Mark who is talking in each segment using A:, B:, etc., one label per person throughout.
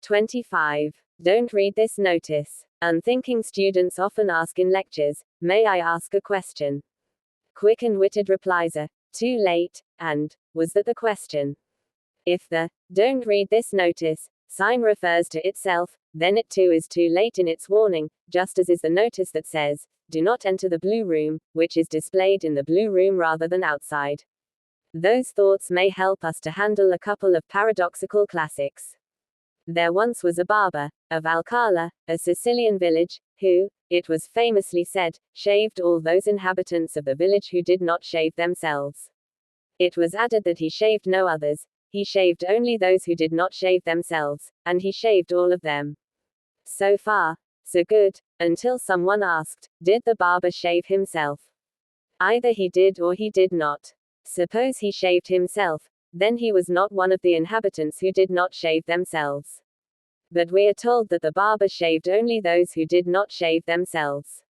A: 25. Don't read this notice. Unthinking students often ask in lectures, "May I ask a question?" Quick and witted replies are, "Too late," and, "Was that the question?" If the "Don't read this notice" sign refers to itself, then it too is too late in its warning, just as is the notice that says, "Do not enter the blue room," which is displayed in the blue room rather than outside. Those thoughts may help us to handle a couple of paradoxical classics. There once was a barber, of Alcala, a Sicilian village, who, it was famously said, shaved all those inhabitants of the village who did not shave themselves. It was added that he shaved no others, he shaved only those who did not shave themselves, and he shaved all of them. So far, so good, until someone asked, did the barber shave himself? Either he did or he did not. Suppose he shaved himself, then he was not one of the inhabitants who did not shave themselves. But we are told that the barber shaved only those who did not shave themselves.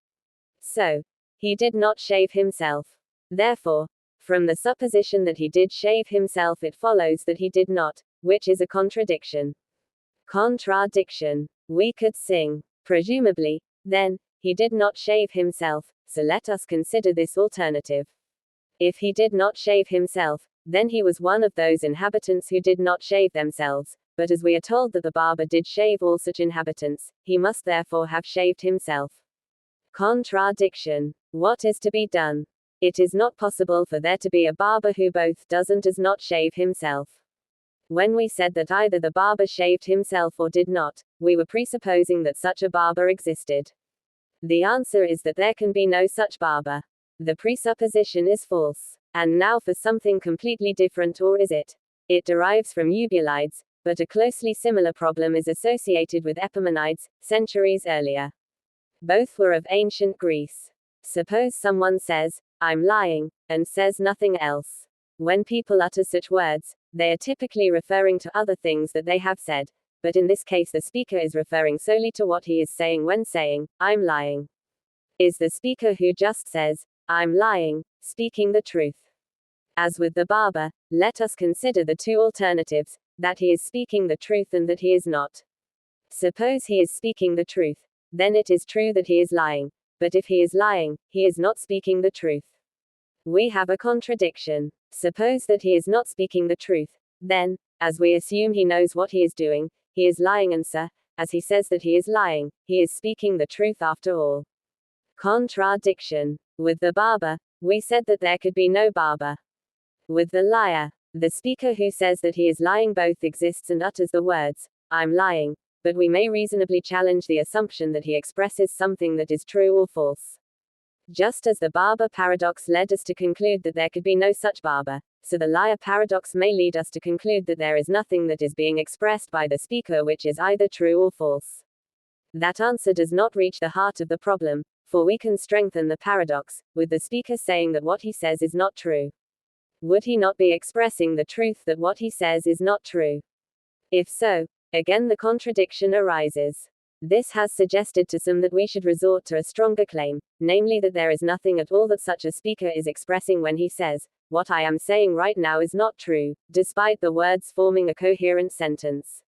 A: So, he did not shave himself. Therefore, from the supposition that he did shave himself, it follows that he did not, which is a contradiction. Contradiction. We could sing, presumably, then, he did not shave himself, so let us consider this alternative. If he did not shave himself, then he was one of those inhabitants who did not shave themselves, but as we are told that the barber did shave all such inhabitants, he must therefore have shaved himself. Contradiction. What is to be done? It is not possible for there to be a barber who both does and does not shave himself. When we said that either the barber shaved himself or did not, we were presupposing that such a barber existed. The answer is that there can be no such barber. The presupposition is false. And now for something completely different, or is it? It derives from Eubulides, but a closely similar problem is associated with Epimenides, centuries earlier. Both were of ancient Greece. Suppose someone says, "I'm lying," and says nothing else. When people utter such words, they are typically referring to other things that they have said, but in this case the speaker is referring solely to what he is saying when saying, "I'm lying." Is the speaker who just says, "I'm lying," speaking the truth? As with the barber, let us consider the two alternatives, that he is speaking the truth and that he is not. Suppose he is speaking the truth, then it is true that he is lying, but if he is lying, he is not speaking the truth. We have a contradiction. Suppose that he is not speaking the truth, then, as we assume he knows what he is doing, he is lying, and so, as he says that he is lying, he is speaking the truth after all. Contradiction. With the barber, we said that there could be no barber. With the liar, the speaker who says that he is lying both exists and utters the words, "I'm lying," but we may reasonably challenge the assumption that he expresses something that is true or false. Just as the barber paradox led us to conclude that there could be no such barber, so the liar paradox may lead us to conclude that there is nothing that is being expressed by the speaker which is either true or false. That answer does not reach the heart of the problem, for we can strengthen the paradox, with the speaker saying that what he says is not true. Would he not be expressing the truth that what he says is not true? If so, again the contradiction arises. This has suggested to some that we should resort to a stronger claim, namely that there is nothing at all that such a speaker is expressing when he says, "What I am saying right now is not true," despite the words forming a coherent sentence.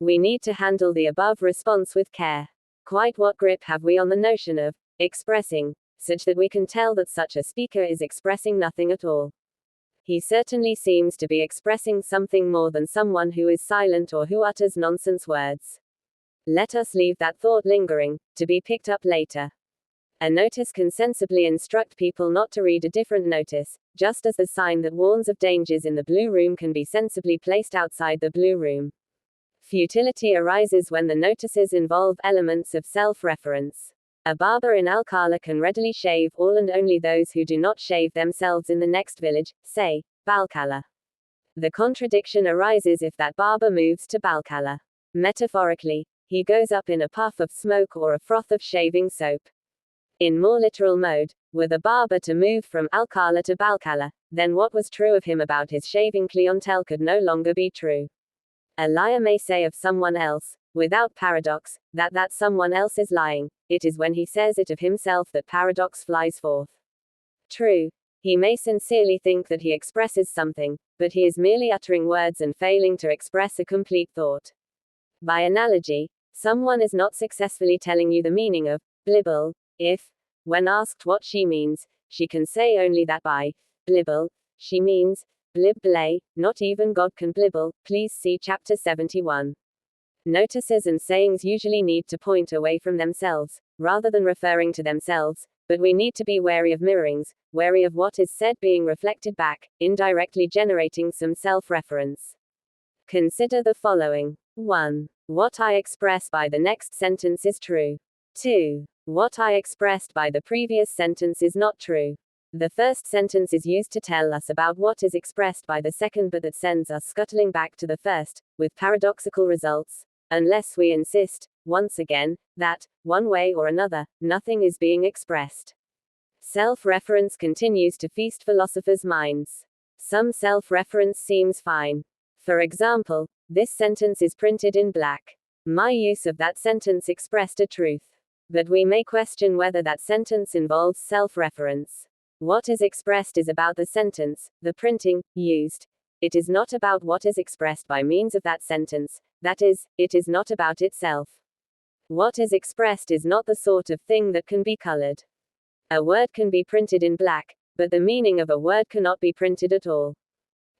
A: We need to handle the above response with care. Quite what grip have we on the notion of expressing, such that we can tell that such a speaker is expressing nothing at all? He certainly seems to be expressing something more than someone who is silent or who utters nonsense words. Let us leave that thought lingering, to be picked up later. A notice can sensibly instruct people not to read a different notice, just as the sign that warns of dangers in the blue room can be sensibly placed outside the blue room. Futility arises when the notices involve elements of self-reference. A barber in Alcala can readily shave all and only those who do not shave themselves in the next village, say, Balcala. The contradiction arises if that barber moves to Balcala. Metaphorically, he goes up in a puff of smoke or a froth of shaving soap. In more literal mode, were the barber to move from Alcala to Balcala, then what was true of him about his shaving clientele could no longer be true. A liar may say of someone else, without paradox, that someone else is lying. It is when he says it of himself that paradox flies forth. True, he may sincerely think that he expresses something, but he is merely uttering words and failing to express a complete thought. By analogy, someone is not successfully telling you the meaning of blibble if, when asked what she means, she can say only that by blibble, she means blib blay, not even God can blibble, please see chapter 71. Notices and sayings usually need to point away from themselves, rather than referring to themselves, but we need to be wary of mirrorings, wary of what is said being reflected back, indirectly generating some self-reference. Consider the following. 1. What I express by the next sentence is true. 2. What I expressed by the previous sentence is not true. The first sentence is used to tell us about what is expressed by the second, but that sends us scuttling back to the first, with paradoxical results, unless we insist, once again, that, one way or another, nothing is being expressed. Self-reference continues to feast philosophers' minds. Some self-reference seems fine. For example, this sentence is printed in black. My use of that sentence expressed a truth. But we may question whether that sentence involves self-reference. What is expressed is about the sentence, the printing, used. It is not about what is expressed by means of that sentence, that is, it is not about itself. What is expressed is not the sort of thing that can be colored. A word can be printed in black, but the meaning of a word cannot be printed at all.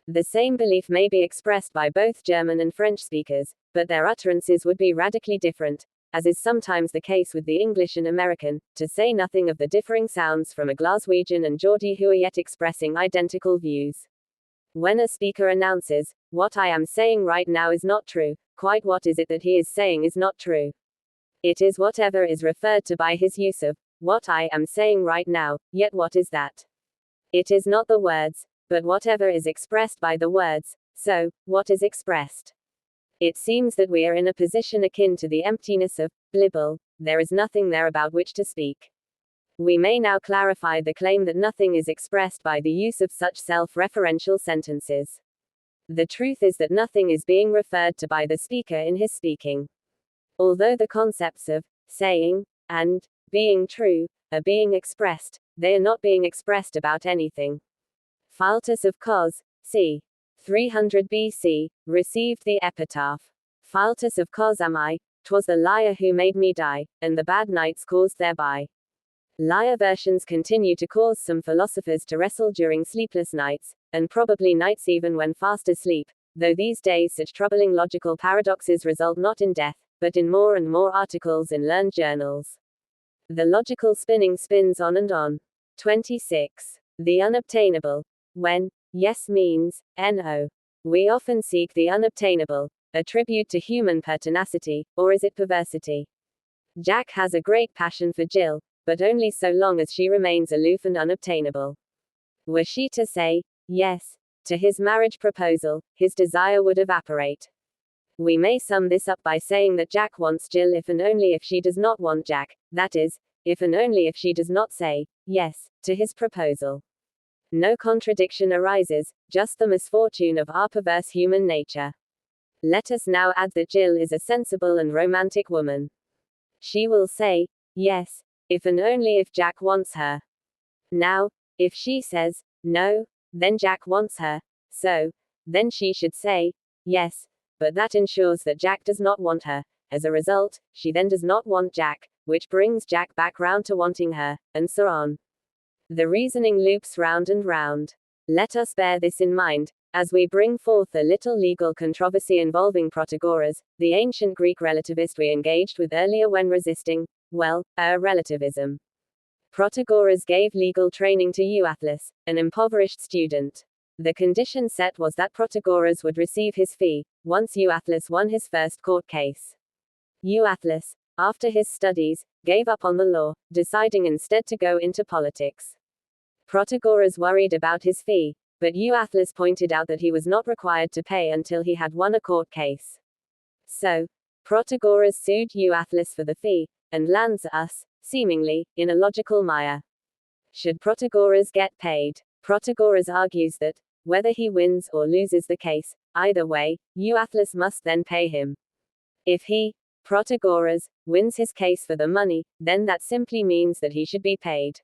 A: The same belief may be expressed by both German and French speakers, but their utterances would be radically different, as is sometimes the case with the English and American, to say nothing of the differing sounds from a Glaswegian and Geordie who are yet expressing identical views. When a speaker announces, "What I am saying right now is not true," quite what is it that he is saying is not true? It is whatever is referred to by his use of, "What I am saying right now," yet what is that? It is not the words, but whatever is expressed by the words. So, what is expressed? It seems that we are in a position akin to the emptiness of blibble, there is nothing there about which to speak. We may now clarify the claim that nothing is expressed by the use of such self-referential sentences. The truth is that nothing is being referred to by the speaker in his speaking. Although the concepts of saying and being true are being expressed, they are not being expressed about anything. Phaltus of Cos, c. 300 BC, received the epitaph, Phaltus of Cos am I, 'twas the liar who made me die, and the bad nights caused thereby. Liar versions continue to cause some philosophers to wrestle during sleepless nights, and probably nights even when fast asleep, though these days such troubling logical paradoxes result not in death, but in more and more articles in learned journals. The logical spinning spins on and on. 26. The unobtainable. When yes means no. We often seek the unobtainable, a tribute to human pertinacity, or is it perversity? Jack has a great passion for Jill, but only so long as she remains aloof and unobtainable. Were she to say yes to his marriage proposal, his desire would evaporate. We may sum this up by saying that Jack wants Jill if and only if she does not want Jack, that is, if and only if she does not say yes to his proposal. No contradiction arises, just the misfortune of our perverse human nature. Let us now add that Jill is a sensible and romantic woman. She will say yes, if and only if Jack wants her. Now, if she says no, then Jack wants her, so, then she should say yes, but that ensures that Jack does not want her. As a result, she then does not want Jack, which brings Jack back round to wanting her, and so on. The reasoning loops round and round. Let us bear this in mind, as we bring forth a little legal controversy involving Protagoras, the ancient Greek relativist we engaged with earlier when resisting, relativism. Protagoras gave legal training to Euathlus, an impoverished student. The condition set was that Protagoras would receive his fee, once Euathlus won his first court case. Euathlus, after his studies, gave up on the law, deciding instead to go into politics. Protagoras worried about his fee, but Euathlus pointed out that he was not required to pay until he had won a court case. So, Protagoras sued Euathlus for the fee, and lands us, seemingly, in a logical mire. Should Protagoras get paid? Protagoras argues that, whether he wins or loses the case, either way, Euathlus must then pay him. If he, Protagoras, wins his case for the money, then that simply means that he should be paid.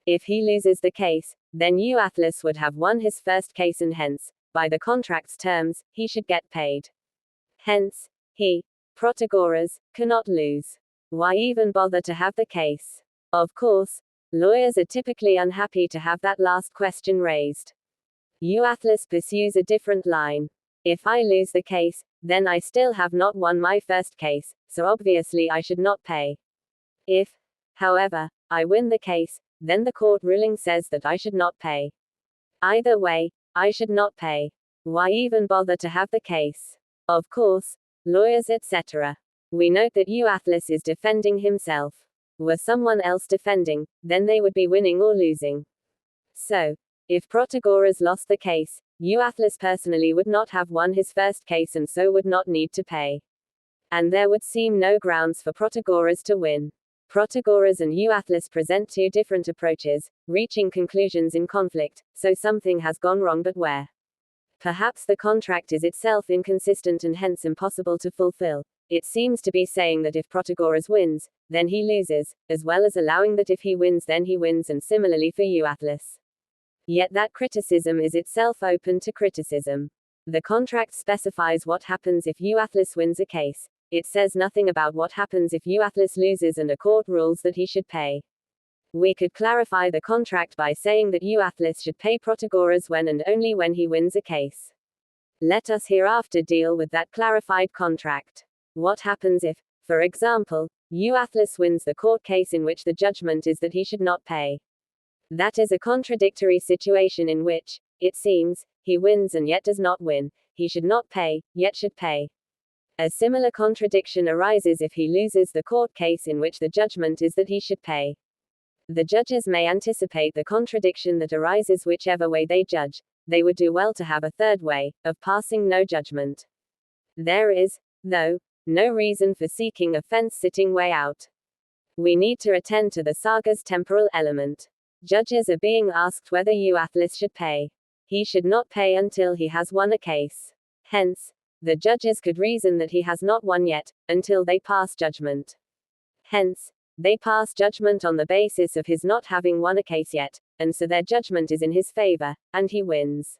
A: If he loses the case, then Euathlus would have won his first case and hence, by the contract's terms, he should get paid. Hence, he, Protagoras cannot lose. Why even bother to have the case? Of course, lawyers are typically unhappy to have that last question raised. Euathlus pursues a different line. If I lose the case, then I still have not won my first case, so obviously I should not pay. If, however, I win the case, then the court ruling says that I should not pay. Either way, I should not pay. Why even bother to have the case? Of course, lawyers etc. We note that Euathlus is defending himself. Were someone else defending, then they would be winning or losing. So, if Protagoras lost the case, Euathlus personally would not have won his first case and so would not need to pay. And there would seem no grounds for Protagoras to win. Protagoras and Euathlus present two different approaches, reaching conclusions in conflict, so something has gone wrong, but where? Perhaps the contract is itself inconsistent and hence impossible to fulfill. It seems to be saying that if Protagoras wins, then he loses, as well as allowing that if he wins then he wins, and similarly for Euathlus. Yet that criticism is itself open to criticism. The contract specifies what happens if Euathlus wins a case. It says nothing about what happens if Euathlus loses and a court rules that he should pay. We could clarify the contract by saying that Euathlus should pay Protagoras when and only when he wins a case. Let us hereafter deal with that clarified contract. What happens if, for example, Euathlus wins the court case in which the judgment is that he should not pay? That is a contradictory situation in which, it seems, he wins and yet does not win. He should not pay, yet should pay. A similar contradiction arises if he loses the court case in which the judgment is that he should pay. The judges may anticipate the contradiction that arises whichever way they judge. They would do well to have a third way, of passing no judgment. There is, though, no reason for seeking a fence-sitting way out. We need to attend to the saga's temporal element. Judges are being asked whether Euathlus should pay. He should not pay until he has won a case. Hence, the judges could reason that he has not won yet, until they pass judgment. Hence, they pass judgment on the basis of his not having won a case yet, and so their judgment is in his favor, and he wins.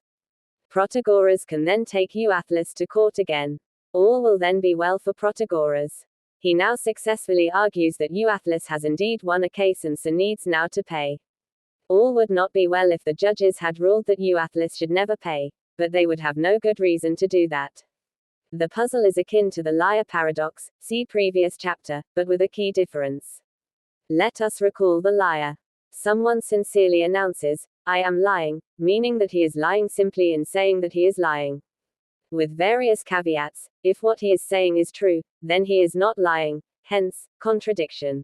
A: Protagoras can then take Euathlus to court again. All will then be well for Protagoras. He now successfully argues that Euathlus has indeed won a case and so needs now to pay. All would not be well if the judges had ruled that Euathlus should never pay, but they would have no good reason to do that. The puzzle is akin to the liar paradox, see previous chapter, but with a key difference. Let us recall the liar. Someone sincerely announces, "I am lying," meaning that he is lying simply in saying that he is lying. With various caveats, if what he is saying is true, then he is not lying, hence, contradiction.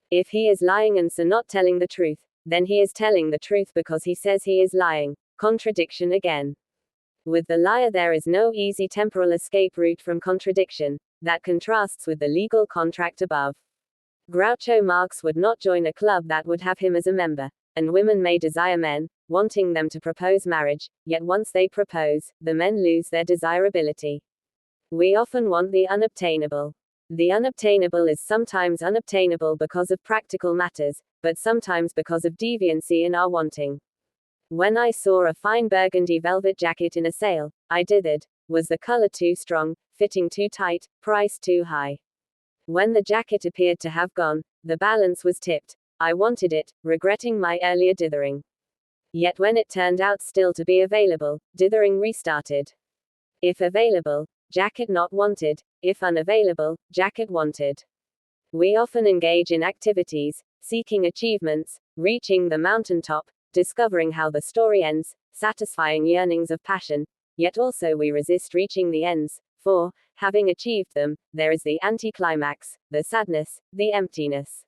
A: If he is lying and so not telling the truth, then he is telling the truth because he says he is lying, contradiction again. With the liar there is no easy temporal escape route from contradiction. That contrasts with the legal contract above. Groucho Marx would not join a club that would have him as a member, and women may desire men, wanting them to propose marriage, yet once they propose, the men lose their desirability. We often want the unobtainable. The unobtainable is sometimes unobtainable because of practical matters, but sometimes because of deviancy in our wanting. When I saw a fine burgundy velvet jacket in a sale, I dithered. Was the color too strong, fitting too tight, price too high? When the jacket appeared to have gone, the balance was tipped. I wanted it, regretting my earlier dithering. Yet when it turned out still to be available, dithering restarted. If available, jacket not wanted. If unavailable, jacket wanted. We often engage in activities, seeking achievements, reaching the mountaintop, discovering how the story ends, satisfying yearnings of passion, yet also we resist reaching the ends, for, having achieved them, there is the anticlimax, the sadness, the emptiness.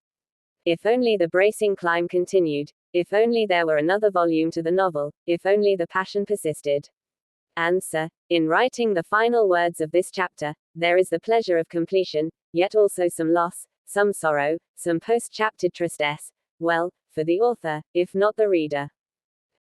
A: If only the bracing climb continued, if only there were another volume to the novel, if only the passion persisted. Answer. In writing the final words of this chapter, there is the pleasure of completion, yet also some loss, some sorrow, some post-chapter tristesse. Well, for the author, if not the reader.